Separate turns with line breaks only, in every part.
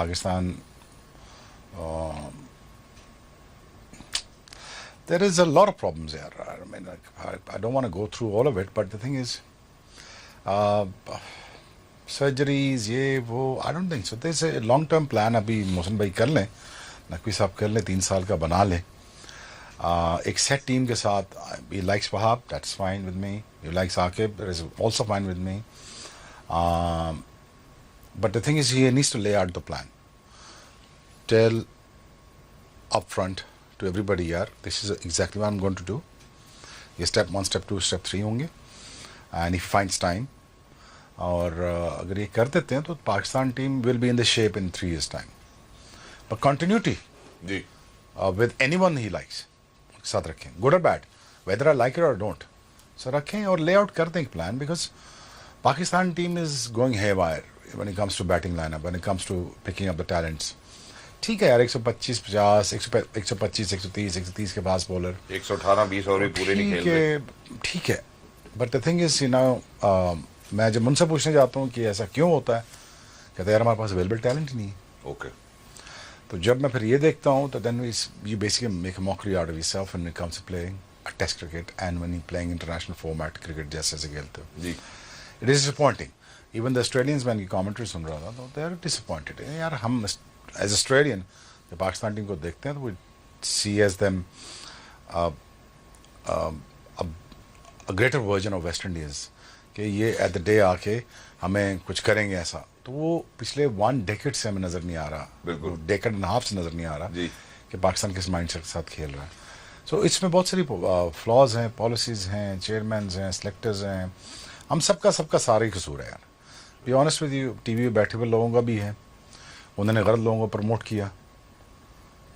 Pakistan, there is a lot of problems here. I mean, I don't want to go through all of it, but the thing is, surgeries, ये वो, I don't think so. There's a long-term plan. अभी मोहसिन भाई कर लें, नकवी साहब कर लें, 3 साल का बना लें. एक सेट टीम के साथ, he likes Wahab, that's fine with me. He likes Aqib, that is also fine with me. But the thing is, he needs to lay out the plan. Tell upfront to everybody, yaar, this is exactly what I'm going to do. ये step 1, step 2, step 3 होंगे. And if he finds time, और अगर ये कर देते हैं तो Pakistan team will be in the shape in 3 years time. But continuity,
ji,
with anyone he likes, साथ रखें, good or bad, whether I like it or don't, so रखें और lay out कर दें एक plan, because Pakistan team is going haywire when it comes to batting lineup, when it comes to picking up the talents. ठीक है यार, 125, 50, 125, 130, 130 के पास bowler,
118, 20 over भी पूरे नहीं खेल रहे.
ठीक है. But the thing is, you know, मैं जब उनसे पूछने जाता हूँ कि ऐसा क्यों होता है, कहते हैं यार हमारे पास अवेलेबल टैलेंट ही नहीं है.
ओके.
तो जब मैं फिर ये देखता हूँ तो then you basically make a mockery out of yourself when it comes to playing a test cricket and when you playing international format cricket जैसे से खेलते हो.
जी.
It is disappointing. Even the Australians, मैंने कमेंट्री सुन रहा था, तो दे आर डिसअपॉइंटेड. यार हम एज ऑस्ट्रेलियन जब पाकिस्तान टीम को देखते हैं तो we see as them a greater version of West Indies, कि ये एट द डे आके हमें कुछ करेंगे ऐसा. तो वो पिछले 1 डेकेड से हमें नज़र नहीं आ रहा,
बिल्कुल
डेकेड एंड हाफ से नज़र नहीं आ रहा
जी,
कि पाकिस्तान किस माइंडसेट के साथ खेल रहा है. सो इसमें बहुत सारी फ्लॉज हैं, पॉलिसीज़ हैं, चेयरमैन हैं, सेलेक्टर्स हैं, हम सबका सारा ही कसूर है यार. Be honest with you, TV पे बैठे हुए लोगों का भी है. उन्होंने गलत लोगों को प्रमोट किया,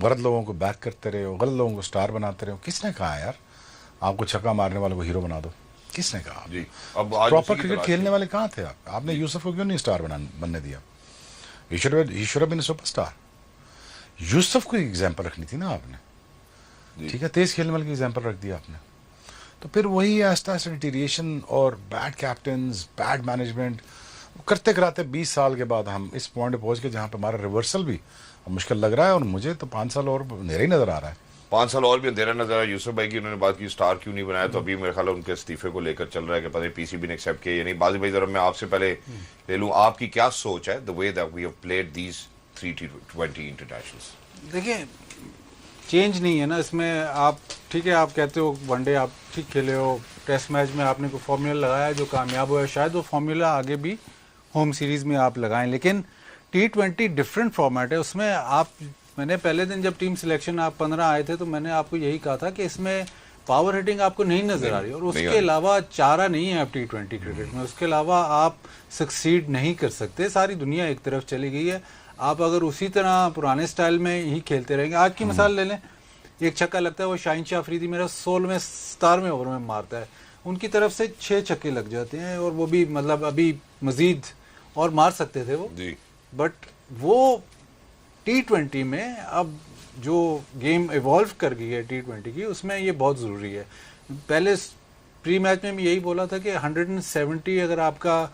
गलत लोगों को बैक करते रहे हो, गलत लोगों को स्टार बनाते रहे हो. किसने कहा यार आपको छक्का मारने वाले को हीरो बना दो? किसने कहा?
जी. अब आज
प्रॉपर क्रिकेट खेलने वाले कहाँ थे आप? आपने यूसुफ को क्यों नहीं स्टार बनने दिया? He should have been a superstar. Yusuf को एग्जांपल रखनी थी ना आपने. ठीक है, तेज खेलने वाले की एग्जांपल रख दिया आपने. तो फिर वही आहिस्ता आहिस्ता डिटीरिएशन और बैड कैप्टन्स, बैड मैनेजमेंट करते कराते 20 साल के बाद हम इस पॉइंट पे पहुंच गए जहाँ पे हमारा रिवर्सल भी मुश्किल लग रहा है. और मुझे तो 5 साल और अंधेरा ही नजर आ रहा है.
5 साल और भी अंधेरा नजर आ रहा है. यूसुफ भाई की उन्होंने बात की स्टार क्यों नहीं बनाया, तो अभी मेरे ख्याल है उनके इस्तीफे को लेकर चल रहा है कि पता नहीं पीसीबी ने एक्सेप्ट किया या नहीं. बाजी भाई जरा मैं आपसे पहले ले लूं, आपकी क्या सोच है the way that we have played these 3 T20 internationals?
देखिए, चेंज नहीं है ना इसमें. आप ठीक है, आप कहते हो वनडे आप ठीक खेले हो, टेस्ट मैच में आपने कोई फॉर्मूला लगाया जो कामयाब हुआ, शायद वो फॉर्मूला आगे भी होम सीरीज में आप लगाएं. लेकिन T20 डिफरेंट फॉर्मेट है. उसमें आप, मैंने पहले दिन जब टीम सिलेक्शन आप 15 आए थे तो मैंने आपको यही कहा था कि इसमें पावर हिटिंग आपको नहीं नजर आ रही, और उसके अलावा चारा नहीं है आप T20 क्रिकेट में. उसके अलावा आप सक्सीड नहीं कर सकते. सारी दुनिया एक तरफ चली गई है. आप अगर उसी तरह पुराने स्टाइल में ही खेलते रहेंगे, आज की मिसाल ले लें, एक छक्का लगता है वो शाहीन शाह अफरीदी मेरा 16वें 17वें ओवर में मारता है, उनकी तरफ से 6 छक्के लग जाते हैं, और वो भी मतलब अभी मजीद और मार सकते थे वो
जी.
बट वो T20 में अब जो गेम इवॉल्व कर गई है T20 की, उसमें ये बहुत ज़रूरी है. पहले प्री मैच में भी यही बोला था कि 170 अगर आपका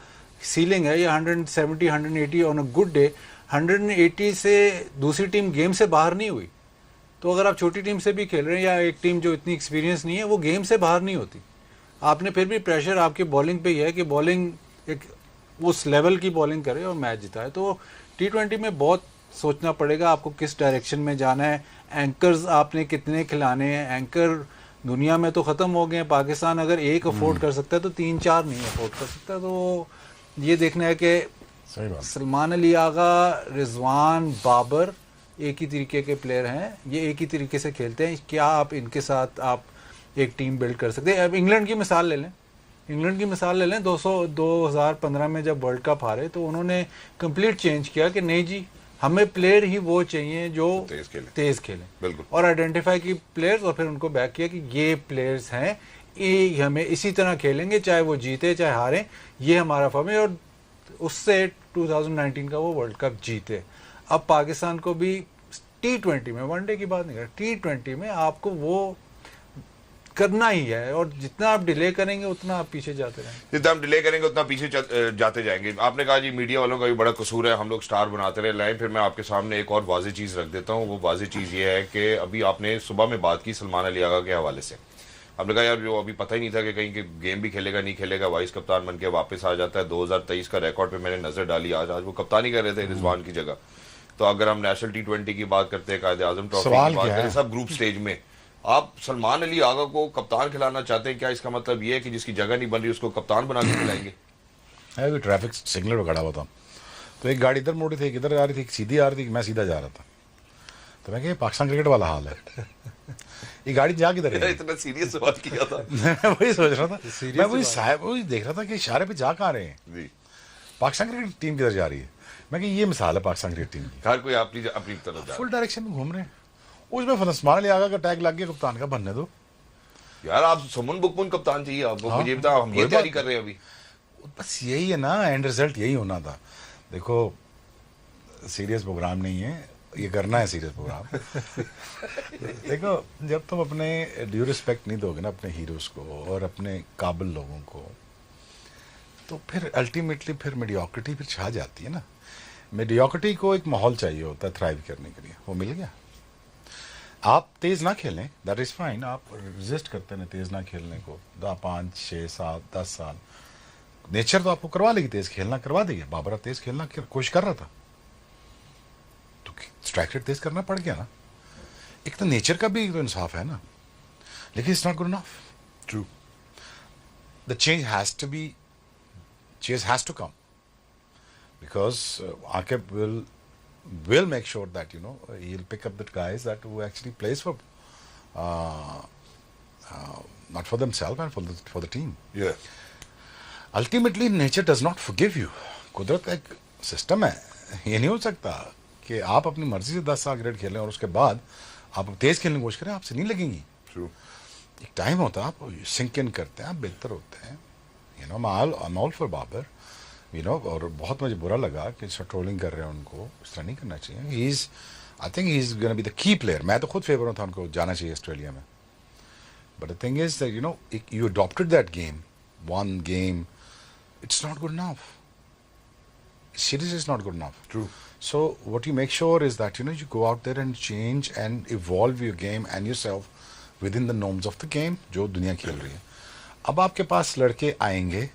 सीलिंग है, या 170 180 ऑन अ गुड डे, 180 से दूसरी टीम गेम से बाहर नहीं हुई. तो अगर आप छोटी टीम से भी खेल रहे हैं या एक टीम जो इतनी एक्सपीरियंस नहीं है, वो गेम से बाहर नहीं होती. आपने फिर भी प्रेशर आपके बॉलिंग पे ही है कि बॉलिंग एक उस लेवल की बॉलिंग करे और मैच जिताए. तो T20 में बहुत सोचना पड़ेगा आपको किस डायरेक्शन में जाना है. एंकर्स आपने कितने खिलाने हैं. एंकर दुनिया में तो ख़त्म हो गए हैं. पाकिस्तान अगर एक अफोर्ड कर सकता है तो 3-4 नहीं अफोर्ड कर सकता. तो ये देखना है कि सलमान अली आगा, रिजवान, बाबर एक ही तरीके के प्लेयर हैं, ये एक ही तरीके से खेलते हैं. क्या आप इनके साथ आप एक टीम बिल्ड कर सकते हैं? अब इंग्लैंड की मिसाल ले लें. 2015 में जब वर्ल्ड कप हारे तो उन्होंने कंप्लीट चेंज किया कि नहीं जी, हमें प्लेयर ही वो चाहिए जो तेज खेलें,
बिल्कुल,
और आइडेंटिफाई की प्लेयर्स, और फिर उनको बैक किया कि ये प्लेयर्स हैं, ये हमें इसी तरह खेलेंगे, चाहे वो जीते चाहे हारें, ये हमारा फॉर्म है. और उससे 2019 का वो वर्ल्ड कप जीते. अब पाकिस्तान को भी T20 में, वनडे की बात नहीं कर, T20 में आपको वो करना ही है, और जितना आप डिले करेंगे उतना आप पीछे जाते रहेंगे।
जितना हम डिले करेंगे उतना पीछे जाते जाएंगे। आपने कहा जी मीडिया वालों का भी बड़ा कसूर है, हम लोग स्टार बनाते रहे लाइन। फिर मैं आपके सामने एक और वाज़ेह चीज़ रख देता हूँ। वो वाज़ेह चीज़ ये है कि अभी आपने सुबह में बात की सलमान अली आगा के हवाले से। आपने कहा यार जो अभी पता ही नहीं था कि कहीं के गेम भी खेलेगा नहीं खेलेगा, वाइस कप्तान बन के वापस आ जाता है। 2023 का रिकॉर्ड पे मैंने नजर डाली, आज वो कप्तानी कर रहे थे रिजवान की जगह। तो अगर हम नेशनल T20 की बात करते हैं, कायदे आजम ट्रॉफी की बात करें, सब ग्रुप स्टेज में आप सलमान अली आगा को कप्तान खिलाना चाहते हैं, क्या इसका मतलब ये है कि जिसकी जगह नहीं बन रही उसको कप्तान बना के खिलाएंगे?
है ट्रैफिक सिग्नल पर खड़ा हुआ था, तो एक गाड़ी इधर मुड़ी थी, एक इधर आ रही थी, एक सीधी आ रही थी, मैं सीधा जा रहा था। तो मैं पाकिस्तान क्रिकेट वाला हाल है, ये गाड़ी जा किधर है?
इतना सीरियस सवाल किया था।
मैं वही सोच रहा था, मैं वही देख रहा था कि इशारे पे जा कहाँ रहे हैं
जी,
पाकिस्तान क्रिकेट टीम किधर जा रही है। मैं ये मिसाल है पाकिस्तान क्रिकेट टीम की,
हर कोई अपनी अपनी तरफ जा
फुल डायरेक्शन में घूम रहे हैं। उसमें उस्मान अली आगा का टैग लग गया कप्तान का, बनने दो
यार। आप सुमन बुकमुन कप्तान चाहिए आपको, मुझे बता, हम ये तैयारी कर रहे हैं अभी।
बस यही है ना, एंड रिजल्ट यही होना था। देखो सीरियस प्रोग्राम नहीं है, ये करना है सीरियस प्रोग्राम। देखो जब तुम अपने ड्यू रिस्पेक्ट नहीं दोगे ना अपने हीरोज को और अपने काबिल लोगों को, तो फिर अल्टीमेटली फिर मीडियोक्रिटी फिर छा जाती है ना। मीडियोक्रिटी को एक माहौल चाहिए होता है थ्राइव करने के लिए, वो मिल गया। आप तेज ना खेलें, दैट इज फाइन, आप रेजिस्ट करते हैं तेज ना खेलने को 5, 6, 7, 10 साल, नेचर तो आपको करवा लेगी, तेज खेलना करवा देगी। बाबर तेज खेलना कोशिश कर रहा था तो स्ट्राइक रेट तेज करना पड़ गया ना। एक तो नेचर का भी तो इंसाफ है ना, लेकिन it's not good enough. True, the change has to come because Aqib will make sure that he'll pick up the guys that who actually plays for not for themselves and for the team.
Yeah.
Ultimately nature does not forgive you. कुदरत का एक system है, ये नहीं हो सकता कि आप अपनी मर्जी से 10 साल क्रिकेट खेलें और उसके बाद आप तेज खेलने की कोशिश करें, आपसे नहीं लगेंगी।
True.
एक टाइम होता है, आप सिंक इन करते हैं, आप बेहतर होते हैं। I'm all for बाबर, और बहुत मुझे बुरा लगा कि ट्रोलिंग कर रहे हैं उनको, इस तरह नहीं करना चाहिए। I think he is gonna be the key player. मैं तो खुद फेवर में था उनको जाना चाहिए ऑस्ट्रेलिया में, but the thing is that you adopted that game, one game, it's not good enough. Series is not good enough.
True.
So what you make sure is that you go out there and change and evolve your game and yourself within the norms of the game जो दुनिया खेल रही है। अब आपके पास लड़के आएंगे,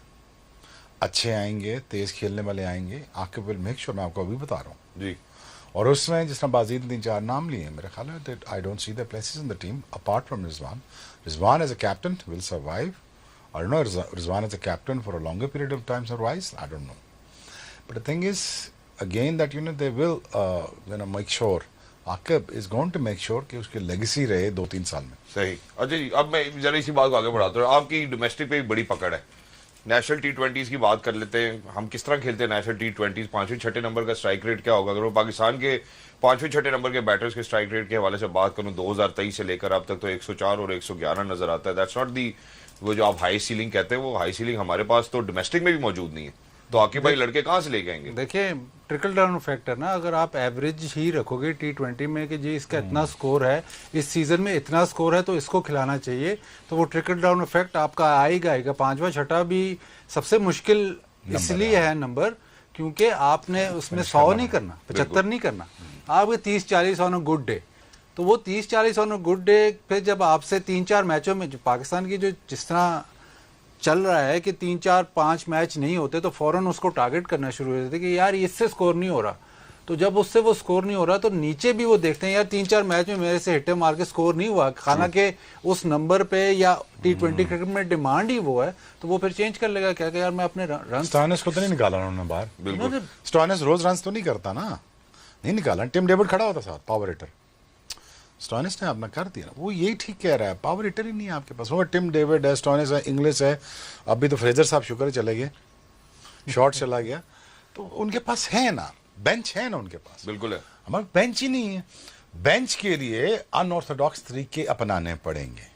अच्छे आएंगे, तेज खेलने वाले आएंगे, आपके विल मेक श्योर, मैं आपको अभी बता रहा हूँ
जी।
और उसमें जिस तरह बाजीद ने 3-4 नाम लिए, मेरा ख्याल है that I don't see the places in the team apart from Rizwan as a captain will survive. I don't know Rizwan as a captain for a longer period of time survives, I don't know. But the thing is, again, that they will make sure, Aqib is going to make sure कि उसकी legacy रहे 2-3 साल में।
सही। अच्छा जी, अब मैं जरा इसी बात को आगे बढ़ाता हूँ। आपकी डोमेस्टिक पे एक बड़ी पकड़ है, नेशनल T20s की बात कर लेते हैं। हम किस तरह खेलते हैं नेशनल T20s? 5वें-6 नंबर का स्ट्राइक रेट क्या होगा? अगर वो पाकिस्तान के 5वें-6 नंबर के बैटर्स के स्ट्राइक रेट के हवाले से बात करूं, 2023 से लेकर अब तक तो 104 और 111 नजर आता है। दैट्स नॉट दी, वो जो आप हाई सीलिंग कहते हैं, वो हाई सीलिंग हमारे पास तो डोमेस्टिक में भी मौजूद नहीं है। तो आके भाई लड़के कहाँ से लेके आएंगे?
देखिए ट्रिकल डाउन फैक्टर ना, अगर आप एवरेज ही रखोगे T20 में कि जी इसका इतना स्कोर है, इस सीजन में इतना स्कोर है तो इसको खिलाना चाहिए, तो वो ट्रिकल डाउन इफेक्ट आपका आएगा। 5वां-6 भी सबसे मुश्किल इसलिए है नंबर, क्योंकि आपने उसमें 100 नहीं करना, 75 नहीं करना, आपके 30-40 ऑन अ गुड डे। तो वो 30-40 ऑन अ गुड डे फिर जब आपसे 3-4 मैचों में जो पाकिस्तान की जो जिस तरह चल रहा है कि 3-4-5 मैच नहीं होते तो फौरन उसको टारगेट करना शुरू हो जाते कि यार इससे स्कोर नहीं हो रहा। तो जब उससे वो स्कोर नहीं हो रहा तो नीचे भी वो देखते हैं यार 3-4 मैच में मेरे से हिट्टे मार के स्कोर नहीं हुआ, हालांकि उस नंबर पे या T20 क्रिकेट में डिमांड ही वो है, तो वो फिर चेंज कर लेगा क्या कि यार मैं अपने रन।
स्टोइनिस को तो नहीं निकाला उन्होंने बाहर।
बिल्कुल,
स्टोइनिस रोज रन तो नहीं करता ना, नहीं निकाला। टिम डेविड खड़ा होता साथ, पावर हिटर। स्टोइनिस ने अपना कर दिया। वो यही ठीक कह रहा है, पावर हिटर ही नहीं है आपके पास। वो टिम डेविड है, स्टोइनिस है, इंग्लिश है, अभी तो फ्रेजर साहब शुक्र चले गए, शॉर्ट चला गया, तो उनके पास है ना, बेंच है ना उनके पास।
बिल्कुल है,
हमारे बेंच ही नहीं है। बेंच के लिए अनऑर्थोडॉक्स तरीके अपनाने पड़ेंगे।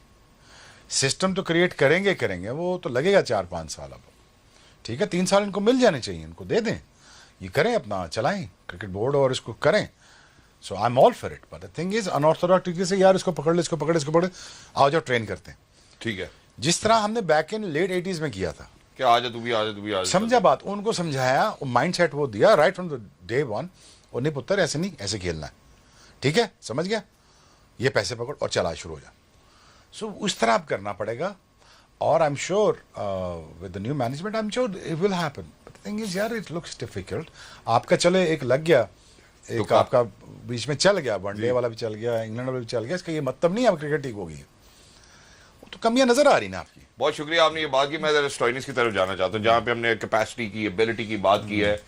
सिस्टम तो क्रिएट करेंगे, वो तो लगेगा 4-5 साल। अब ठीक है, 3 साल इनको मिल जाने चाहिए, इनको दे दें, ये करें, अपना चलाएं क्रिकेट बोर्ड और इसको करें। So I am all for it, but the thing is unorthodox तरीके से यार इसको पकड़ ले, इसको पकड़, आओ जाओ ट्रेन करते हैं।
ठीक है,
जिस तरह हमने बैक इन लेट 80s में किया था,
क्या आ जा तू भी आ जा तू भी आ जा,
समझा बात, उनको समझाया, माइंड सेट वो दिया right from the day one, और नहीं पुत्र ऐसे नहीं, ऐसे खेलना है, ठीक है, समझ गया, ये पैसे पकड़ और चला शुरू हो जा। सो उस तरह आप करना पड़ेगा, और I am sure with the new management I am sure it will happen. But thing is यार इट लुक्स डिफिकल्ट। आपका चले एक लग गया, एक आपका बीच में चल गया, वनडे वाला भी चल गया, इंग्लैंड वाला भी चल गया, इसका ये मतलब नहीं है अब क्रिकेट ठीक हो गई है, तो कमियां नजर आ रही ना आपकी।
बहुत शुक्रिया आपने ये बात की। मैं जरा स्टोइनिस की तरफ जाना चाहता हूँ, जहाँ पे हमने कैपेसिटी की, एबिलिटी की बात की है।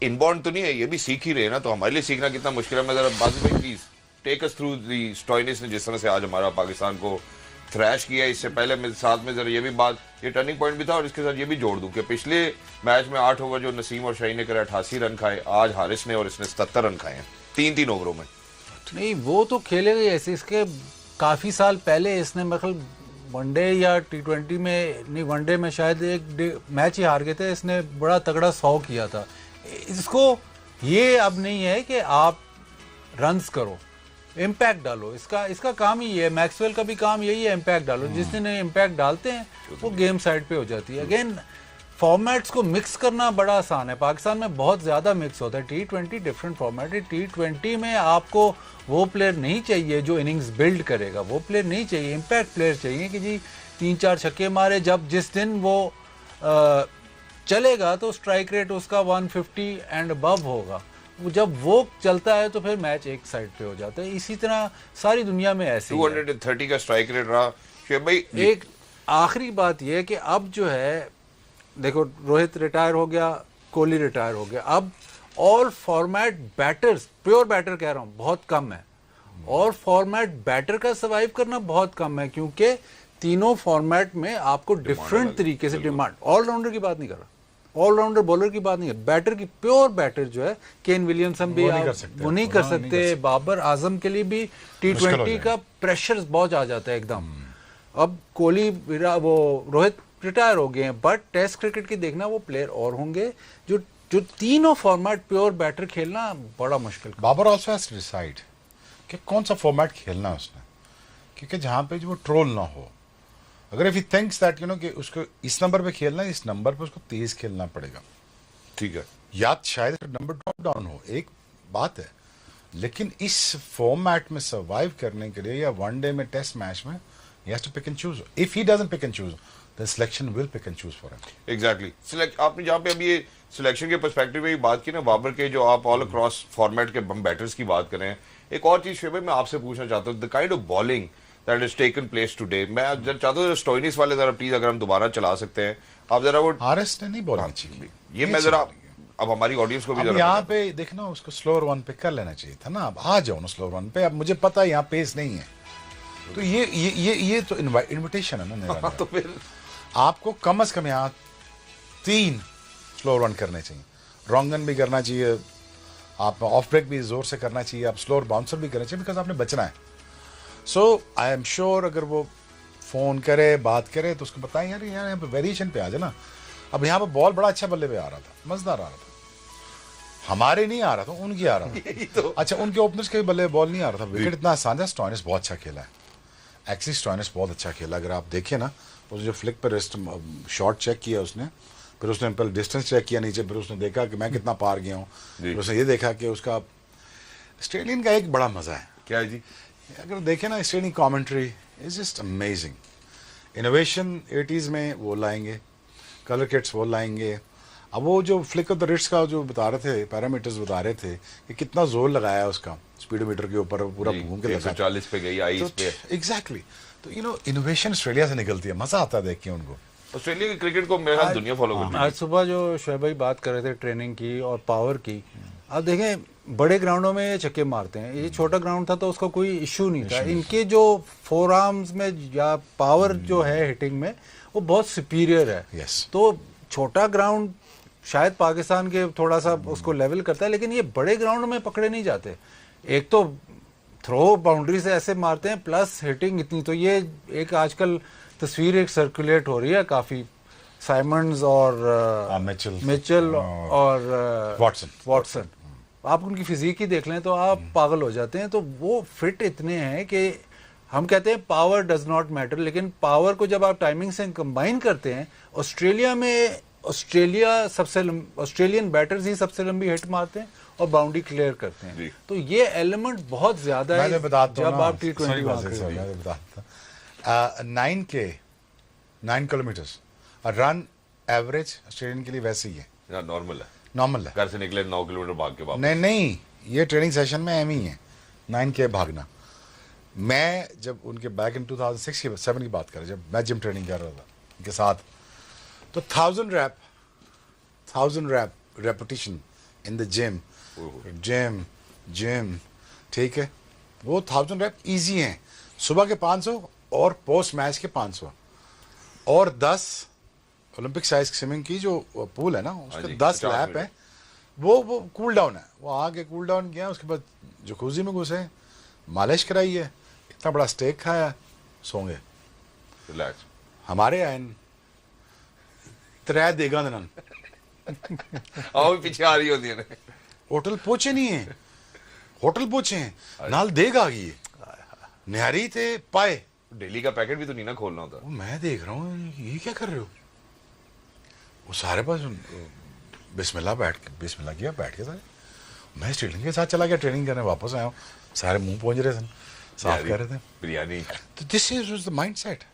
इनबॉर्न तो नहीं है, ये भी सीख ही रहे हैं ना, तो हमारे लिए सीखना कितना मुश्किल है। मैं जरा बाजी भाई please take us through the Stoinis ने जिस तरह से आज हमारा पाकिस्तान को थ्रैश किया। इससे पहले मेरे साथ में जरा ये भी बात, ये टर्निंग पॉइंट भी था, और इसके साथ ये भी जोड़ दूं कि पिछले मैच में 8 ओवर जो नसीम और शाहीन ने करे 88 रन खाए, आज हारिस ने और इसने 77 रन खाए हैं 3-3 ओवरों में।
नहीं वो तो खेलेगा ही ऐसे, इसके काफ़ी साल पहले इसने मतलब वनडे या T20 में, नहीं वनडे में शायद एक मैच ही हार गए थे, इसने बड़ा तगड़ा 100 किया था। इसको ये अब नहीं है कि आप रन्स करो, इम्पैक्ट डालो, इसका काम ही है। मैक्सवेल का भी काम यही है, इम्पैक्ट डालो। जिस दिन इम्पैक्ट डालते हैं वो गेम साइड पे हो जाती है। अगेन फॉर्मेट्स को मिक्स करना बड़ा आसान है, पाकिस्तान में बहुत ज़्यादा मिक्स होता है। T20 डिफरेंट फॉर्मेट है, T20 में आपको वो प्लेयर नहीं चाहिए जो इनिंग्स बिल्ड करेगा, वो प्लेयर नहीं चाहिए, इम्पैक्ट प्लेयर चाहिए कि जी 3-4 छक्के मारे। जब जिस दिन वो चलेगा तो स्ट्राइक रेट उसका 150 एंड अबव होगा, जब वो चलता है तो फिर मैच एक साइड पे हो जाता है। इसी तरह सारी दुनिया में ऐसे
230 का स्ट्राइक रेट रहा। शुएब भाई
एक आखिरी बात यह है कि अब जो है देखो, रोहित रिटायर हो गया, कोहली रिटायर हो गया, अब all format batters, pure batter कह रहा हूं, बहुत कम है। और फॉर्मेट बैटर का सर्वाइव करना बहुत कम है, क्योंकि तीनों फॉर्मेट में आपको डिफरेंट तरीके से डिमांड, ऑलराउंडर की बात नहीं कर रहा, ऑलराउंडर बॉलर की बात नहीं है, बैटर की, प्योर बैटर जो है, केन विलियमसन भी वो नहीं कर सकते, बाबर आजम के लिए भी T20 का प्रेशर बहुत आ जाता है एकदम। अब कोहली, वो रोहित रिटायर हो गए हैं, बट टेस्ट क्रिकेट की देखना वो प्लेयर और होंगे जो तीनों फॉर्मेट प्योर बैटर खेलना बड़ा मुश्किल।
Babar also has to decide कि कौन सा फॉर्मेट खेलना है उसने, क्योंकि जहां पे जो वो ट्रोल ना हो। अगर if he thinks that you know कि उसको इस नंबर पे खेलना है, इस नंबर पे उसको तेज खेलना पड़ेगा,
ठीक है,
या शायद नंबर ड्रॉप डाउन हो, एक बात है। लेकिन इस फॉर्मेट में सर्वाइव करने के लिए, या वनडे में, टेस्ट मैच में, he has to pick and choose. If he doesn't pick and choose, then selection will pick and choose for him.
Exactly. आपने जहाँ पे अभी ये सिलेक्शन के पर्सपेक्टिव में बात की ना, बाबर के जो आप ऑल अक्रॉस फॉर्मेट के बैटर्स की बात करें, एक और चीज शुएब भाई मैं आपसे पूछना चाहता हूँ, the kind of bowling that is taken place today, मैं चाहता हूँ स्टोइनिस वाले जरा प्लीज अगर हम दोबारा चला सकते हैं, आप जरा वो
हारिस ने नहीं बॉलिंग अच्छी की,
ये मैं जरा अब हमारी ऑडियंस को भी
अब यहाँ पे देखना, उसको स्लोअर वन पे कर लेना चाहिए था ना। अब आ जाओ ना स्लोअर वन पे, अब मुझे पता है यहाँ पेस नहीं है, तो ये तो इनविटेशन है ना।
तो फिर
आपको कम से कम यहाँ 3 स्लोअर वन करने चाहिए, रॉन्गन भी करना चाहिए, आप ऑफ ब्रेक भी जोर से करना चाहिए, आप स्लोअर बाउंसर भी करना चाहिए, बिकॉज आपने बचना है। सो आई एम श्योर अगर वो फोन करे, बात करे, तो उसको बताएं यार यहाँ पे वेरिएशन पे आ जाए ना। अब यहाँ पे बॉल बड़ा अच्छा बल्ले पे आ रहा था, मजेदार आ रहा था, हमारे नहीं आ रहा था, उनकी आ रहा था
तो
अच्छा, उनके ओपनर्स के बल्ले बॉल नहीं आ रहा था, विकेट इतना आसान था। स्टोइनिस बहुत अच्छा खेला है, एक्चुअली स्टोइनिस बहुत अच्छा खेला। अगर आप देखिए ना, उस जो फ्लिक पर शॉट चेक किया उसने, फिर उसने पहले डिस्टेंस चेक किया नीचे, फिर उसने देखा कि मैं कितना पार गया हूँ, फिर उसने ये देखा कि उसका ऑस्ट्रेलियन का एक बड़ा मजा है।
क्या है जी?
अगर देखें ना, Australian commentary is just amazing. Innovation 80s में वो लाएंगे, कलर किट्स वो लाएंगे। अब वो जो फ्लिक ऑफ द रिस्ट का जो बता रहे थे, पैरामीटर्स बता रहे थे कि कितना जोर लगाया उसका स्पीडोमीटर के ऊपर, पूरा घूम के लगा,
140 पे गई आईज पे।
एग्जैक्टली। तो यू नो इनोवेशन ऑस्ट्रेलिया से निकलती है, मजा आता है देख के उनको।
ऑस्ट्रेलिया की क्रिकेट को मेरे ख्याल दुनिया फॉलो करती है।
आज सुबह जो शुएब भाई बात कर रहे थे ट्रेनिंग की और पावर की, अब देखें बड़े ग्राउंडों में ये छक्के मारते हैं, ये छोटा ग्राउंड था तो उसका कोई इशू नहीं था। इनके जो फोर आर्म्स में या पावर जो है हिटिंग में, वो बहुत सुपीरियर है।
Yes.
तो छोटा ग्राउंड शायद पाकिस्तान के थोड़ा सा उसको लेवल करता है, लेकिन ये बड़े ग्राउंड में पकड़े नहीं जाते। एक तो थ्रो बाउंड्री से ऐसे मारते हैं, प्लस हिटिंग इतनी। तो ये एक आजकल तस्वीर एक सर्कुलेट हो रही है काफ़ी, साइमंड्स और मिचेल और वॉटसन। आप उनकी फिजिक ही देख लें तो आप पागल हो जाते हैं। तो वो फिट इतने हैं कि हम कहते हैं पावर डज नॉट मैटर, लेकिन पावर को जब आप टाइमिंग से कंबाइन करते हैं, ऑस्ट्रेलिया में ऑस्ट्रेलियन बैटर्स ही सबसे लंबी हिट मारते हैं और बाउंड्री क्लियर करते हैं। तो ये एलिमेंट बहुत ज्यादा है जब आप T20
मैं बताता 9 किलोमीटर्स रन एवरेज ऑस्ट्रेलियन के लिए वैसे ही है, नॉर्मल है।
घर से निकले 9 किलोमीटर भाग के वापस।
नहीं, ये ट्रेनिंग सेशन में एम ही है 9K भागना। मैं जब उनके बैक इन 2006-7 की बात करें, जब मैं जिम ट्रेनिंग कर रहा था उनके साथ, तो 1000 rep repetition in the gym, ठीक है, वो 1000 रैप इजी हैं। सुबह के 500 और पोस्ट मैच के 500 और 10 ओलंपिक साइज स्विमिंग की जो पूल है ना, उसके 10 लैप है। वो कूल डाउन है, वो आके कूल डाउन किया, उसके बाद जकूजी में घुसे, मालिश कराई है, इतना बड़ा स्टेक खाया, सोंगे
रिलैक्स।
हमारे आए 3 देगा दिन
आओ पीछे आ रही होती है।
होटल पहुंचे नहीं है, होटल पहुंचे हैं नाल देग आ गई है, निहारी थे पाए।
डेली का पैकेट भी तो नहीं ना खोलना होता।
मैं देख रहा हूँ ये क्या कर रहे हो, वो सारे पास बिस्मिल्लाह किया, बैठ के सारे। मैं स्टेलिंग के साथ चला गया ट्रेनिंग करने, वापस आया हूँ, सारे मुंह पहुंच रहे थे, साफ कर रहे थे
बिरयानी।
तो this is the mindset,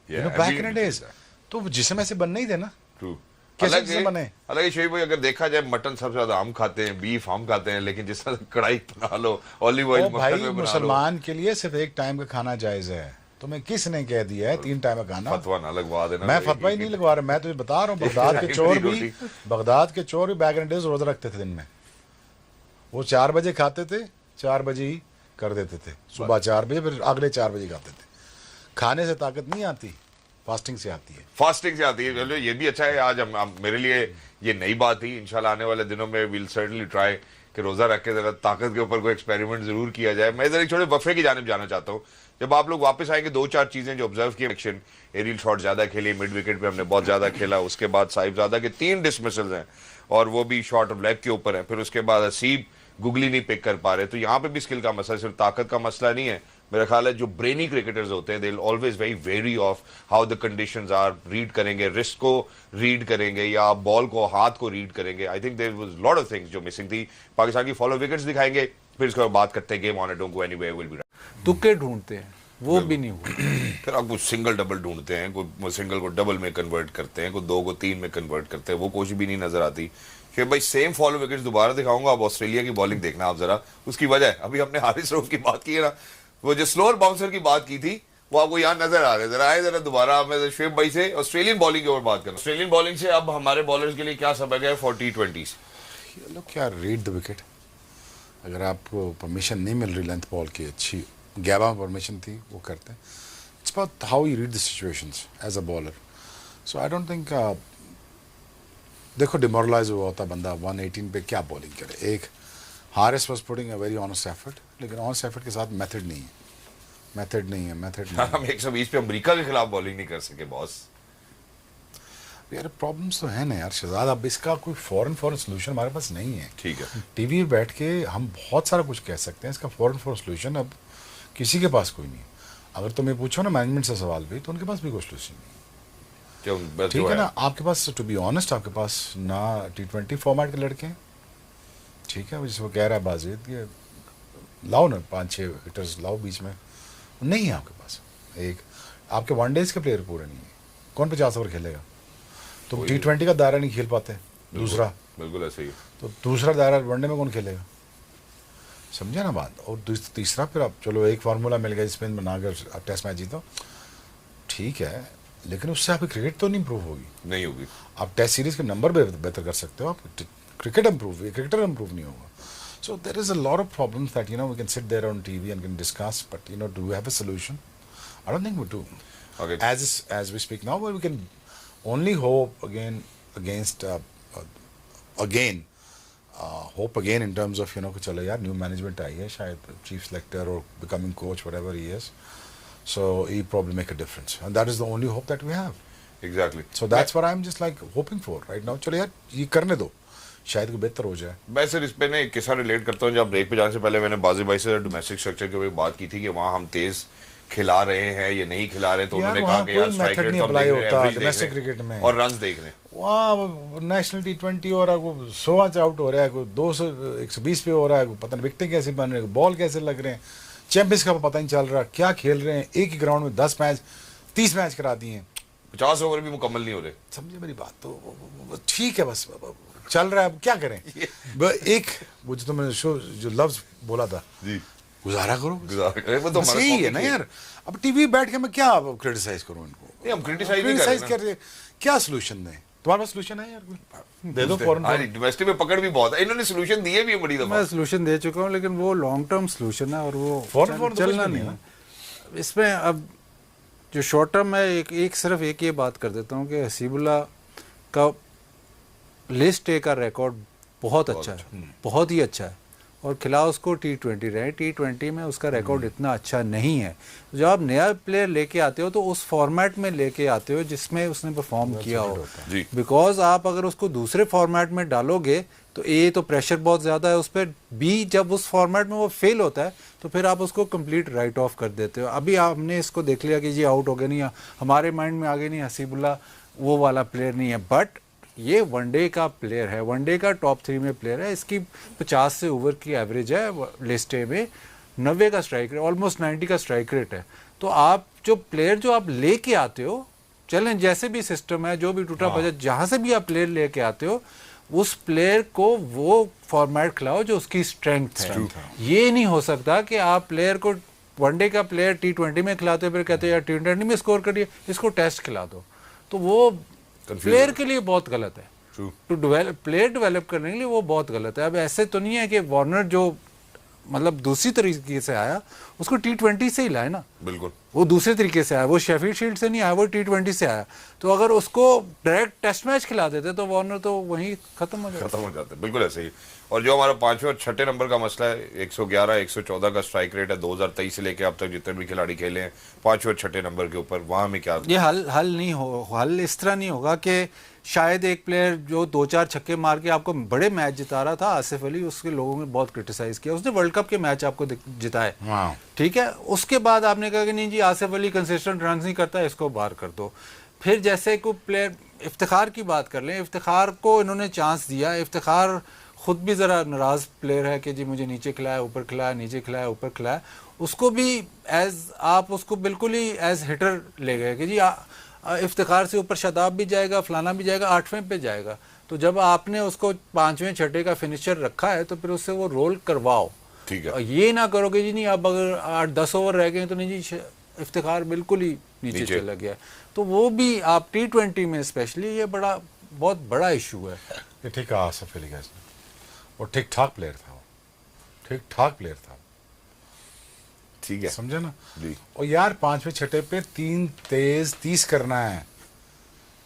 you know, back in the days. तो जिसम ऐसे बनने ही थे ना,
ट्रू।
कैसे बने।
हालांकि शोएब भाई, अगर देखा जाए मटन सबसे ज्यादा हम खाते हैं, बीफ हम खाते हैं, लेकिन जिस तरह कढ़ाई बना लो, ऑलिव ऑयल
भाई मुसलमान के लिए सिर्फ एक टाइम का खाना जायज है। तुम्हें किसने कह दिया है 3 टाइम का खाना?
फतवा ना लगवा देना। मैं
फतवा ही नहीं लगवा रहा, मैं तुझे बता रहा हूँ, बगदाद के चोर भी बैक इन डेज रोजा रखते थे दिन में। वो 4 बजे खाते थे, 4 बजे ही कर देते थे, सुबह 4 बजे, फिर अगले 4 बजे खाते थे। खाने से ताकत नहीं आती, फास्टिंग से आती है।
फास्टिंग से आती है। चलो ये भी अच्छा है, आज हम मेरे लिए ये नई बात थी। इंशाल्लाह आने वाले दिनों में विल सर्टनली ट्राई कि रोजा रख के जरा ताकत के ऊपर कोई एक्सपेरिमेंट जरूर किया जाए। मैं जरा एक छोटे वफे की जानिब जाना चाहता हूँ। जब आप लोग वापस आएंगे, 2-4 चीजें जो ऑब्जर्व की, एक्शन, एरियल शॉट ज्यादा खेली, मिड विकेट पे हमने बहुत ज्यादा खेला, उसके बाद साहिबजादा के 3 डिसमिसल्स हैं और वो भी शॉर्ट ऑफ लेग के ऊपर है, फिर उसके बाद हसीब गुगली नहीं पिक कर पा रहे। तो यहाँ पे भी स्किल का मसला, सिर्फ ताकत का मसला नहीं है। मेरा ख्याल है जो ब्रेनी क्रिकेटर्स होते हैं, they always very very of how the conditions are, read करेंगे, रिस्ट को रीड करेंगे या बॉल को, हाथ को रीड करेंगे। I think there was lot of things जो मिसिंग थी। पाकिस्तान की फॉलो विकेट्स दिखाएंगे, फिर इसके बाद बात करते हैं game on it, don't go anywhere, will be right.
तुक्के ढूंढते हैं, वो भी नहीं हुआ।
फिर आप कुछ सिंगल डबल ढूंढते हैं, कोई सिंगल को डबल में कन्वर्ट करते हैं, कोई 2 को 3 में कन्वर्ट करते हैं, वो कोशिश भी नहीं नजर आती। फिर भाई सेम फॉलो विकेट्स दोबारा दिखाऊंगा, अब ऑस्ट्रेलिया की बॉलिंग देखना आप जरा। उसकी वजह, अभी हमने हारिस रऊफ की बात की है ना, वो जो स्लोअर बाउंसर की बात की थी, वो आपको यहाँ नजर आ रहे। जरा आए जरा दोबारा, मैं शोएब भाई से ऑस्ट्रेलियन बॉलिंग के ऊपर बात करना। ऑस्ट्रेलियन बॉलिंग से अब हमारे बॉलर्स के लिए क्या सबक है फॉर T20s?
लोग क्या रीड द विकेट। अगर आपको परमिशन नहीं मिल रही लेंथ बॉल की, अच्छी गैबा में परमिशन थी, वो करते हैं। It's about how you read the situations as a bowler. So I don't think, देखो डिमोरलाइज हुआ होता बंदा 118 पे, क्या बॉलिंग करे। एक Haris was putting a very honest effort, लेकिन ऑनेस्ट एफर्ट के साथ मेथड नहीं है।
हम 120 पे अमेरिका के खिलाफ बॉलिंग नहीं कर सके बॉस।
यार प्रॉब्लम्स तो है ना यार शहजाद, अब इसका कोई फॉरन सोल्यूशन हमारे पास नहीं है।
ठीक है,
टीवी पे बैठ के हम बहुत सारा कुछ कह सकते हैं, इसका फॉरन सोल्यूशन अब किसी के पास कोई नहीं। अगर तुम ये पूछो ना मैनेजमेंट से सवाल भी, तो उनके पास भी कोई सोल्यूशन नहीं। ठीक है ना, आपके पास, टू बी ऑनेस्ट, आपके पास ना T20 फॉर्मेट के लड़के हैं, ठीक है, जिसको कह रहा है बाजीद कि लाओ ना 5-6 विकेटर्स लाओ बीच में, नहीं है आपके पास। एक आपके वनडेज के प्लेयर पूरे नहीं है, कौन 50 ओवर खेलेगा? तो T20 का दायरा नहीं खेल पाते। दूसरा
बिल्कुल ऐसे ही,
तो दूसरा दायरा वनडे में कौन खेलेगा? समझे ना बात। और तीसरा, फिर आप चलो एक फार्मूला मिल गया जिसमें बनाकर आप टेस्ट मैच जीतो, ठीक है, लेकिन उससे आपकी क्रिकेट तो नहीं इंप्रूव
नहीं होगी।
आप टेस्ट सीरीज के नंबर बेहतर कर सकते हो, आप क्रिकेटर इंप्रूव नहीं होगा। So there is a lot of problems that, you know, we can sit there on TV and can discuss, but, you know, do we have a solution? I don't think we do.
Okay.
As we speak now, well, we can only hope hope again in terms of, you know, कि चलो यार new management आई है, शायद chief selector or becoming coach, whatever he is, so he probably make a difference, and that is the only hope that we have.
Exactly.
So that's what I'm just like hoping for right now. चलो यार ये करने दो, शायद को बेहतर हो जाए।
मैं सिर्फ इस पे ना एक किस्सा रिलेट करता हूँ। जब ब्रेक पे जाने से पहले मैंने बाजी भाई से डोमेस्टिक स्ट्रक्चर के ऊपर बात की थी कि वहाँ हम तेज खिला रहे हैं या नहीं खिला रहे, तो उन्होंने कहा कि यार स्ट्राइक रेट तो हम देख रहे हैं, average
डोमेस्टिक
देख रहे
क्रिकेट
हैं
में
और रन्स देख रहे हैं।
वहाँ नेशनल T20 हो रहा है, कोई 100 आउट हो रहा है, कोई 200 120 पे हो रहा है, कोई पता नहीं विकेटें कैसे बन रहे हैं, बॉल कैसे लग रहे हैं, चैंपियंस का पता नहीं चल रहा क्या खेल रहे हैं। एक ही ग्राउंड में 10 मैच 30 मैच करा दिए हैं,
50 ओवर भी मुकम्मल नहीं हो रहे।
समझे मेरी बात? तो ठीक है, बस चल रहा है, अब क्या करें। एक वो जो तुमने जो लफ्ज बोला था
जी,
गुजारा करो,
वो तो हमारा
सही है
topic
ना
ही है।
यार। अब टीवी बैठ के मैं क्या क्रिटिसाइज करूं इनको?
नहीं, हम क्रिटिसाइज नहीं कर रहे
कर रहे, क्या सोल्यूशन दें? तुम्हारे पास सोल्यूशन है यार कोई? दे दो
ना।
फौरन।
हाँ, डोमेस्टिक में पकड़ भी बहुत है, इन्होंने सोल्यूशन दिए भी है बड़ी दफा।
मैं सोल्यूशन दे चुका हूँ, लेकिन वो लॉन्ग टर्म सोल्यूशन है और वो
फौरन तो
चलना
कुछ भी
नहीं
नहीं
है इसमें। अब जो शॉर्ट टर्म है, एक सिर्फ एक ये बात कर देता हूँ कि हसीबुल्ला का लिस्ट ए का रिकॉर्ड बहुत अच्छा है, बहुत ही अच्छा है, और खिलाफ उसको T20 रहे। T20 में उसका रिकॉर्ड इतना अच्छा नहीं है। जब आप नया प्लेयर लेके आते हो तो उस फॉर्मेट में लेके आते हो जिसमें उसने परफॉर्म किया हो,
जी।
बिकॉज आप अगर उसको दूसरे फॉर्मेट में डालोगे तो ए तो प्रेशर बहुत ज़्यादा है उस पर, बी जब उस फॉर्मेट में वो फेल होता है तो फिर आप उसको कंप्लीट राइट ऑफ कर देते हो। अभी आपने इसको देख लिया कि जी आउट हो गया, नहीं हमारे माइंड में आ गया नहीं हसीबुल्ला वो वाला प्लेयर नहीं है, बट ये वनडे का प्लेयर है, वनडे का टॉप 3 में प्लेयर है। इसकी 50 से ओवर की एवरेज है लिस्ट ए में, 90 का स्ट्राइक रेट, ऑलमोस्ट 90 का स्ट्राइक रेट है। तो आप जो प्लेयर जो आप लेके आते हो, चलें जैसे भी सिस्टम है, जो भी टूटा बजट, जहाँ से भी आप प्लेयर लेके आते हो, उस प्लेयर को वो फॉर्मेट खिलाओ जो उसकी स्ट्रेंथ है। ये नहीं हो सकता कि आप प्लेयर को वनडे का प्लेयर T20 में खिलाते हो, फिर कहते हो यार T20 में स्कोर करिए, इसको टेस्ट खिला दो, तो वो प्लेयर के लिए बहुत गलत है। टू डेवलप प्लेयर डेवलप करने के लिए वो बहुत गलत है। अब ऐसे तो नहीं है कि वार्नर जो मतलब दूसरी तरीके से आया उसको T20 से ही लाए ना,
बिल्कुल
वो दूसरे तरीके से आया, वो शेफील्ड शील्ड से नहीं आया, वो T20 से आया। तो अगर उसको डायरेक्ट टेस्ट मैच खिला देते तो वार्नर तो वहीं खत्म हो जाता।
बिल्कुल ऐसे ही। और जो हमारा 5वें और 6ठे नंबर का मसला है, 111 114 का स्ट्राइक रेट है 2023 से लेके अब तक जितने भी खिलाड़ी खेले हैं 5वें और 6ठे नंबर के ऊपर, वहां में क्या
ये हल नहीं हो, हल इस तरह नहीं होगा कि शायद एक प्लेयर जो 2-4 छक्के मार के आपको बड़े मैच जिता रहा था, आसिफ अली, उसके लोगों ने बहुत क्रिटिसाइज किया, उसने वर्ल्ड कप के मैच आपको जिताए, ठीक है, उसके बाद आपने कहा कि नहीं जी आसिफ अली कंसिस्टेंट रन नहीं करता, इसको बाहर कर दो। फिर जैसे कोई प्लेयर इफ्तिखार की बात कर लें, इफ्तिखार को इन्होंने चांस दिया, इफ्तिखार खुद भी ज़रा नाराज़ प्लेयर है कि जी मुझे नीचे खिलाया, ऊपर खिलाया, नीचे खिलाया, ऊपर खिलाया, उसको भी आप उसको बिल्कुल ही एज हिटर ले गए कि जी इफ्तिखार से ऊपर शादाब भी जाएगा, फलाना भी जाएगा, 8वें पे जाएगा। तो जब आपने उसको 5वें 6ठे का फिनिशर रखा है तो फिर उससे वो रोल करवाओ,
ठीक है।
ये ना करोगे जी नहीं अब अगर 8-10 ओवर रह गए तो नहीं जी इफ्तिखार बिल्कुल ही नीचे चला गया। तो वो भी आप T20 में स्पेशली ये बहुत बड़ा इशू है।
ये ठीक है, आसिफ अली का वो ठीक ठाक प्लेयर था, वो ठीक ठाक प्लेयर था,
ठीक है,
समझे ना
जी।
और यार 5वें 6ठे पे 3 तेज 30 करना है,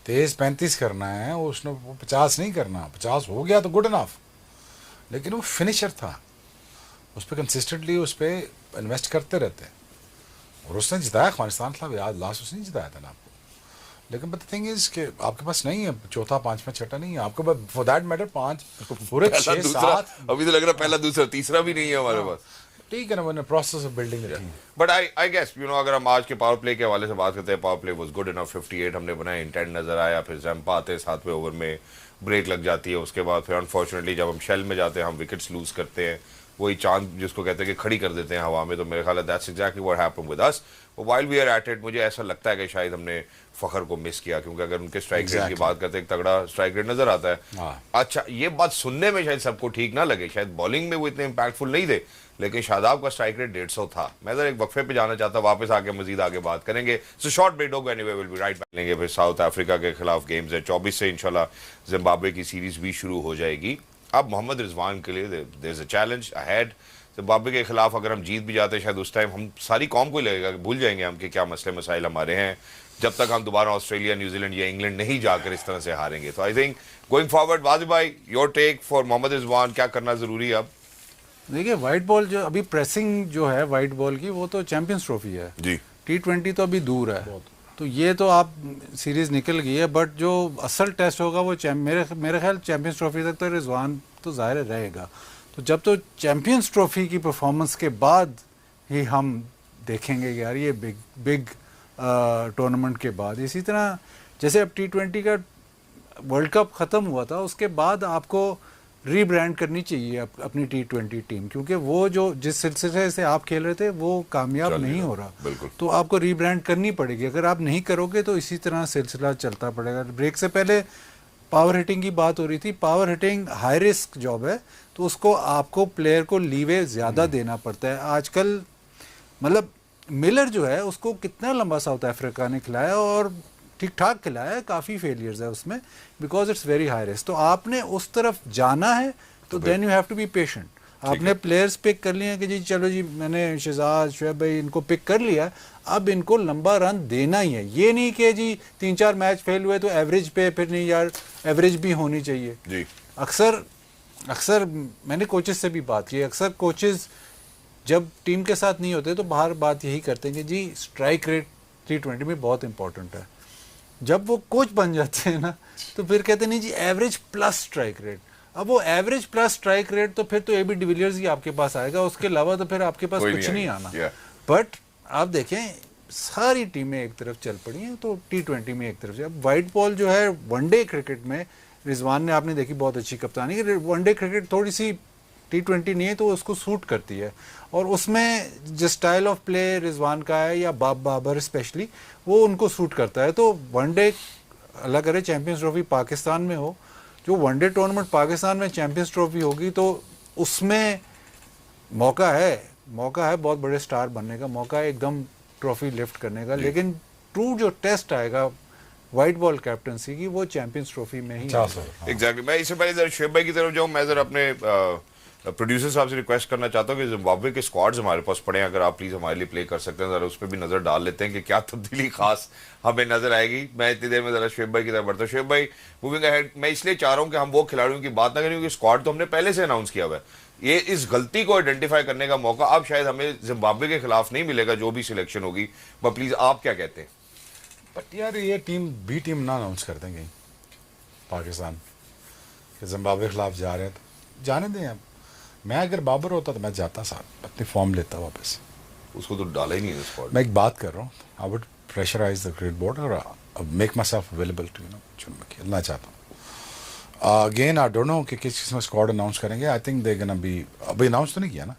तेज 35 करना है, उसने वो 50 नहीं करना, 50 हो गया तो गुड इनफ, लेकिन वो फिनिशर था, उस पर कंसिस्टेंटली उस पर इन्वेस्ट करते रहते, और उसने जिताया अफगानिस्तान के खिलाफ, याद लास्ट उसने जिताया था ना आपको। लेकिन बट थिंग इज कि आपके पास नहीं है 4था 5वां 6ठा नहीं है आपके पास, फॉर दैट मैटर 5 पूरे 6-7
अभी तो लग रहा है पहला दूसरा तीसरा भी नहीं है हमारे पास,
ठीक है ना, मैंने process of building team.
But I guess you know अगर हम आज के पावर प्ले के हवाले से बात करते हैं, power play was good enough, 58 हमने बनाए, इंटेंट नजर आया, फिर जम्पा आते 7वें ओवर में ब्रेक लग जाती है, उसके बाद फिर अनफॉर्चुनेटली जब हम शेल में जाते हैं हम विकेट्स लूज करते हैं, वही चांद जिसको कहते हैं कि खड़ी कर देते हैं हवा में। तो मेरे ख्याल है that's exactly what happened with us. While we are at it, मुझे ऐसा लगता है कि शायद हमने फखर को मिस किया, क्योंकि अगर उनके स्ट्राइक रेट की बात करते हैं एक तगड़ा स्ट्राइक रेट नजर आता है। अच्छा, ये बात सुनने में शायद सबको ठीक ना लगे, शायद बॉलिंग में वो इतने इंपैक्टफुल नहीं थे, लेकिन शादाब का स्ट्राइक रेट 150 था। मैं जरा एक वक्फे पे जाना चाहता, वापस आके मजीद आगे बात करेंगे। सो शॉर्ट ब्रेक होगा, anyway will be right back. लेंगे फिर साउथ अफ्रीका के खिलाफ गेम्स है 24 से इंशाल्लाह जिम्बाब्वे की सीरीज भी शुरू हो जाएगी। अब मोहम्मद रिजवान के लिए there is a challenge ahead. Zimbabwe के खिलाफ अगर हम जीत भी जाते शायद उस टाइम हम सारी कौम को लगेगा, भूल जाएंगे हम कि क्या मसले मसाइल हमारे हैं, जब तक हम दोबारा ऑस्ट्रेलिया, न्यूजीलैंड या इंग्लैंड नहीं जाकर इस तरह से हारेंगे। तो आई थिंक गोइंग फॉरवर्ड, वाजिब भाई your take for Mohammad Rizwan, क्या करना जरूरी है अब?
देखिए वाइट बॉल जो अभी प्रेसिंग जो है वाइट बॉल की, वो तो चैंपियंस ट्रॉफी है
जी,
T20 तो अभी दूर है, तो ये तो आप सीरीज निकल गई है, बट जो असल टेस्ट होगा वो मेरे ख्याल चैंपियंस ट्रॉफी तक तो रिजवान तो ज़ाहिर रहेगा। तो जब तो चैंपियंस ट्रॉफी की परफॉर्मेंस के बाद ही हम देखेंगे यार ये बिग टूर्नामेंट के बाद। इसी तरह जैसे अब T20 का वर्ल्ड कप ख़त्म हुआ था, उसके बाद आपको रीब्रांड करनी चाहिए अपनी T20 टीम, क्योंकि वो जो जिस सिलसिले से आप खेल रहे थे वो कामयाब नहीं हो रहा।
बिल्कुल।
तो आपको रीब्रांड करनी पड़ेगी। अगर आप नहीं करोगे तो इसी तरह सिलसिला चलता पड़ेगा। ब्रेक से पहले पावर हिटिंग की बात हो रही थी। Power hitting high risk job है, तो उसको आपको प्लेयर को लीवे ज़्यादा देना पड़ता है। आजकल मतलब मिलर जो है उसको कितना लंबा साउथ अफ्रीका ने खिलाया और ठीक ठाक खिलाया है, काफ़ी फेलियर्स है उसमें, because it's very high risk. तो आपने उस तरफ जाना है तो then you have to be patient. आपने प्लेयर्स पिक कर लिए हैं कि जी चलो जी मैंने शहजाद शोएब भाई इनको पिक कर लिया, अब इनको लंबा रन देना ही है। ये नहीं कि जी 3-4 मैच फेल हुए तो एवरेज पे, फिर नहीं यार एवरेज भी होनी चाहिए
जी।
अक्सर मैंने कोचेस से भी बात की, अक्सर कोचेस जब टीम के साथ नहीं होते तो बाहर बात यही करते हैं कि जी स्ट्राइक रेट T20 में बहुत इंपॉर्टेंट है। जब वो कोच बन जाते हैं ना तो फिर कहते नहीं जी एवरेज प्लस स्ट्राइक रेट। अब वो एवरेज प्लस स्ट्राइक रेट तो फिर तो AB डिविलियर्स ही आपके पास आएगा, उसके अलावा तो फिर आपके पास कुछ नहीं आना। बट आप देखें सारी टीमें एक तरफ चल पड़ी हैं तो T20 में एक तरफ से। अब वाइट बॉल जो है वनडे क्रिकेट में रिजवान ने आपने देखी बहुत अच्छी कप्तानी की। वनडे क्रिकेट थोड़ी सी T20 नहीं है तो उसको सूट करती है, और उसमें जो स्टाइल ऑफ प्ले रिजवान का है या बाबर स्पेशली वो उनको सूट करता है। तो वनडे अल्लाह करे चैंपियंस ट्रॉफी पाकिस्तान में हो, जो वनडे टूर्नामेंट पाकिस्तान में चैंपियंस ट्रॉफी होगी तो उसमें मौका है बहुत बड़े स्टार बनने का, मौका है एकदम ट्रॉफी लिफ्ट करने का। लेकिन ट्रू जो टेस्ट आएगा वाइट बॉल कैप्टनसी की वो चैंपियंस ट्रॉफी में ही।
एग्जैक्टली। मैं इससे पहले जरा शोएब भाई की तरफ जाऊँ, मैं जरा अपने प्रोड्यूसर साहब से रिक्वेस्ट करना चाहता हूँ कि जिम्बाब्वे के स्क्वाड्स हमारे पास पड़े हैं, अगर आप प्लीज़ हमारे लिए प्ले कर सकते हैं, ज़रा उस पर भी नज़र डाल लेते हैं कि क्या तब्दीली खास हमें नज़र आएगी। मैं इतनी देर में ज़रा शोएब भाई की तरफ बढ़ता हूँ। शोएब भाई मूविंग अहेड, मैं इसलिए चाह रहा हूँ कि हम वो खिलाड़ियों की बात ना करें क्योंकि स्क्वाड तो हमने पहले से अनाउंस किया हुआ है। ये इस गलती को आइडेंटिफाई करने का मौका अब शायद हमें जिम्बाब्वे के खिलाफ नहीं मिलेगा जो भी सिलेक्शन होगी। बट प्लीज़ आप क्या कहते हैं?
बट यार ये टीम ना अनाउंस कर देंगे पाकिस्तान कि जिम्बाब्वे के खिलाफ जा रहे हैं तो जाने दें। अब मैं अगर बाबर होता तो मैं जाता साहब, अपनी फॉर्म लेता वापस।
उसको तो डाला ही नहीं है स्क्वाड।
मैं एक बात कर रहा हूँ, I would pressurise the cricket board और make myself available to जो मैं खेलना चाहता हूँ। अगेन आई डोंट नो कि किस किस्म स्क्वाड अनाउंस करेंगे। I think they gonna be, अभी अनाउंस तो नहीं किया ना?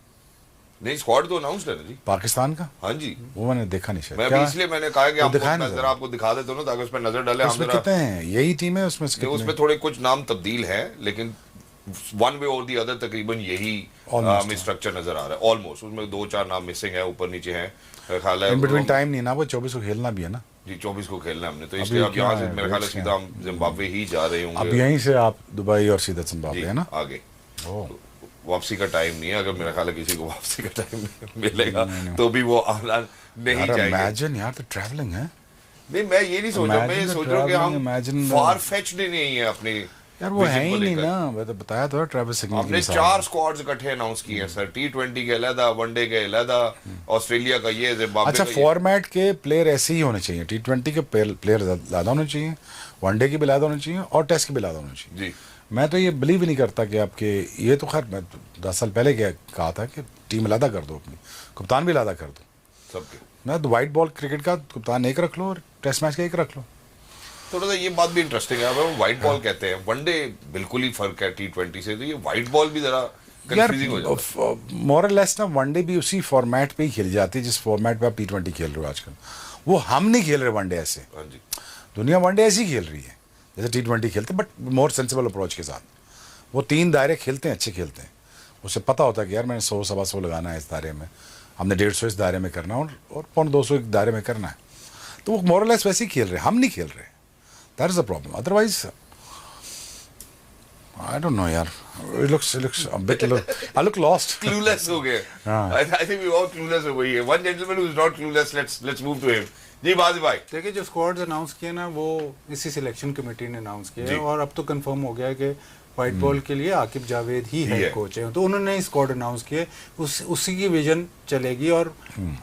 नहीं, स्क्वाड तो अनाउंस है ना जी
पाकिस्तान का।
हाँ जी,
वो मैंने देखा नहीं शायद।
मैं इसलिए मैंने कहा कि आपको दिखा देता हूँ ताकि उस पर नजर डाले।
उसमें कितने हैं? यही टीम है उसमें?
उसमें थोड़े कुछ नाम तब्दील है लेकिन वन वे और दी अदर तकरीबन यही स्ट्रक्चर नजर आ रहा है ऑलमोस्ट। उसमें 2-4 नाम मिसिंग है, ऊपर नीचे हैं। ख्याल है
इन बिटवीन टाइम नहीं ना, वो 24 को खेलना भी है ना
जी, 24 को खेलना हमने, तो इसलिए अब यहाँ से मेरे ख्याल है सीधा हम जिम्बाब्वे ही जा रहे होंगे।
अब यहीं से आप दुबई और सीधा जिम्बाब्वे है ना
आगे। वापसी का टाइम नहीं है, अगर मेरा ख्याल है किसी को वापसी का टाइम मिलेगा तो भी वो आना नहीं चाहिए।
इमेजिन यार, तो ट्रैवलिंग है।
नहीं, मैं ये नहीं सोच रहा, मैं ये सोच रहा हूँ कि हम फार फेच्ड नहीं है अपने
यार, वो है ही नहीं ना। मैं तो बताया तो ट्रेविस सिग्नल
हमने 4 स्क्वाड्स इकट्ठे अनाउंस किए हैं सर। T20 के अलग, वनडे के अलग, ऑस्ट्रेलिया का ये, जिम्बाब्वे
अच्छा, फॉर्मेट के प्लेयर ऐसे ही होने चाहिए। T20 के प्लेयर ज़्यादा होने चाहिए, वनडे के भी ज़्यादा होने चाहिए और टेस्ट के भी ज़्यादा होने चाहिए जी। मैं तो ये बिलीव ही नहीं करता कि आपके ये तो खैर मैं 10 साल पहले कहा था कि टीम अलहदा कर दो, अपनी कप्तान भी अलहदा कर दो
सबके।
मैं तो वाइट बॉल क्रिकेट का कप्तान एक रख लो और टेस्ट मैच का एक रख लो।
थोड़ा सा ये बात भी इंटरेस्टिंग है। वो व्हाइट बॉल कहते हैं, वनडे बिल्कुल ही फर्क है T20 से, तो ये व्हाइट बॉल भी जरा कंफ्यूजिंग हो जाता है।
मोर और लेस ना वनडे भी उसी फॉर्मेट पे ही खेली जाती है जिस फॉर्मेट पे आप T20 खेल रहे हो आजकल। वो हम नहीं खेल रहे वनडे ऐसे।
हाँ जी,
दुनिया वनडे ऐसी खेल रही है जैसे T20 खेलते, बट मोर सेंसिबल अप्रोच के साथ। वो 3 दायरे खेलते हैं, अच्छे खेलते हैं। उसे पता होता है कि यार मैंने 100-125 लगाना है इस दायरे में, हमने 150 इस दायरे में करना है और 200 एक दायरे में करना है। तो वो मोर और लेस वैसे ही खेल रहे हैं, हम नहीं खेल रहे। That is the problem. Otherwise, I don't know, यार. It looks a bit. I look lost.
Clueless हो गए. I think we all clueless हो गई है. One gentleman who is not clueless. Let's move to him. जी बाजी भाई.
देखिए, जो स्क्वाड्स अनाउंस किए ना वो इसी सिलेक्शन कमेटी ने अनाउंस किया है और अब तो कंफर्म हो गया है कि व्हाइट बॉल के लिए आकिब जावेद ही हेड कोच है, तो उन्होंने स्क्वाड अनाउंस किए, उसी की विजन चलेगी। और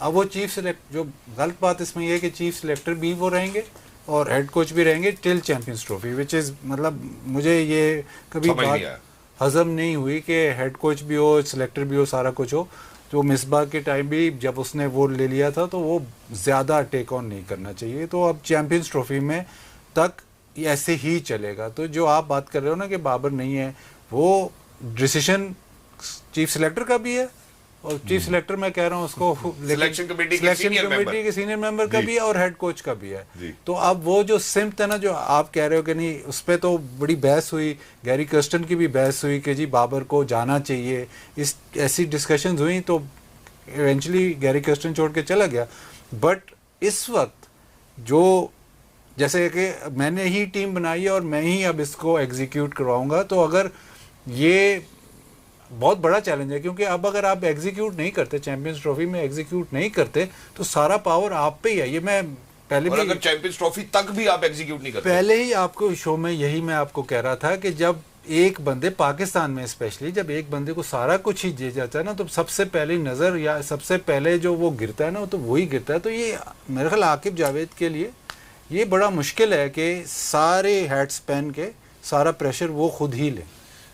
अब वो चीफ सेलेक्ट, जो गलत बात इसमें ये है कि चीफ सिलेक्टर भी वो रहेंगे और हेड कोच भी रहेंगे till champions trophy, which is मतलब मुझे ये कभी बात हजम नहीं हुई कि हेड कोच भी हो, सिलेक्टर भी हो, सारा कुछ हो। तो मिसबाह के टाइम भी जब उसने वो ले लिया था तो वो ज़्यादा टेक ऑन नहीं करना चाहिए। तो अब चैंपियंस ट्रॉफी में तक ऐसे ही चलेगा। तो जो आप बात कर रहे हो ना कि बाबर नहीं है, वो डिसीजन चीफ सिलेक्टर का भी है, और चीफ सिलेक्टर मैं कह रहा हूँ उसको
सिलेक्शन कमेटी
के सीनियर मेंबर का भी है और हेड कोच का भी है। तो अब वो जो सिम्त है ना, जो आप कह रहे हो कि नहीं, उस पर तो बड़ी बहस हुई, गैरी कर्स्टन की भी बहस हुई कि जी बाबर को जाना चाहिए, इस ऐसी डिस्कशंस हुई, तो इवेंचुअली गैरी कर्स्टन छोड़ के चला गया। बट इस वक्त जो जैसे कि मैंने ही टीम बनाई है और मैं ही अब इसको एग्जीक्यूट करवाऊंगा, तो अगर ये बहुत बड़ा चैलेंज है, क्योंकि अब अगर आप एग्जीक्यूट नहीं करते, चैंपियंस ट्रॉफी में एग्जीक्यूट नहीं करते, तो सारा पावर आप पे ही है। ये मैं पहले
और
भी,
अगर चैंपियंस ट्रॉफी तक भी आप एग्जीक्यूट नहीं करते,
पहले ही आपको शो में यही मैं आपको कह रहा था कि जब एक बंदे, पाकिस्तान में स्पेशली, जब एक बंदे को सारा कुछ ही दे जाता है ना, तो सबसे पहली नज़र या सबसे पहले जो वो गिरता है ना, तो वही गिरता है। तो ये मेरे ख्याल आकिब जावेद के लिए ये बड़ा मुश्किल है कि सारे हेड्स पहन के सारा प्रेशर वो खुद ही ले।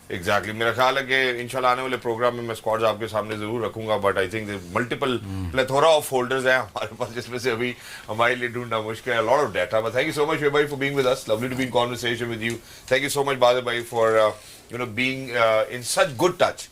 एग्जैक्टली मेरा ख्याल है कि इंशाल्लाह आने वाले प्रोग्राम में मैं स्क्वाड्स आपके सामने जरूर रखूंगा, but I think multiple plethora of folders हैं हमारे पास, जिसमें से अभी हमारे लिए ढूंढना मुश्किल है, lot of data. But thank you so much भाई for being with us, lovely to be in conversation with you. Thank you so much Badal भाई for being in such good touch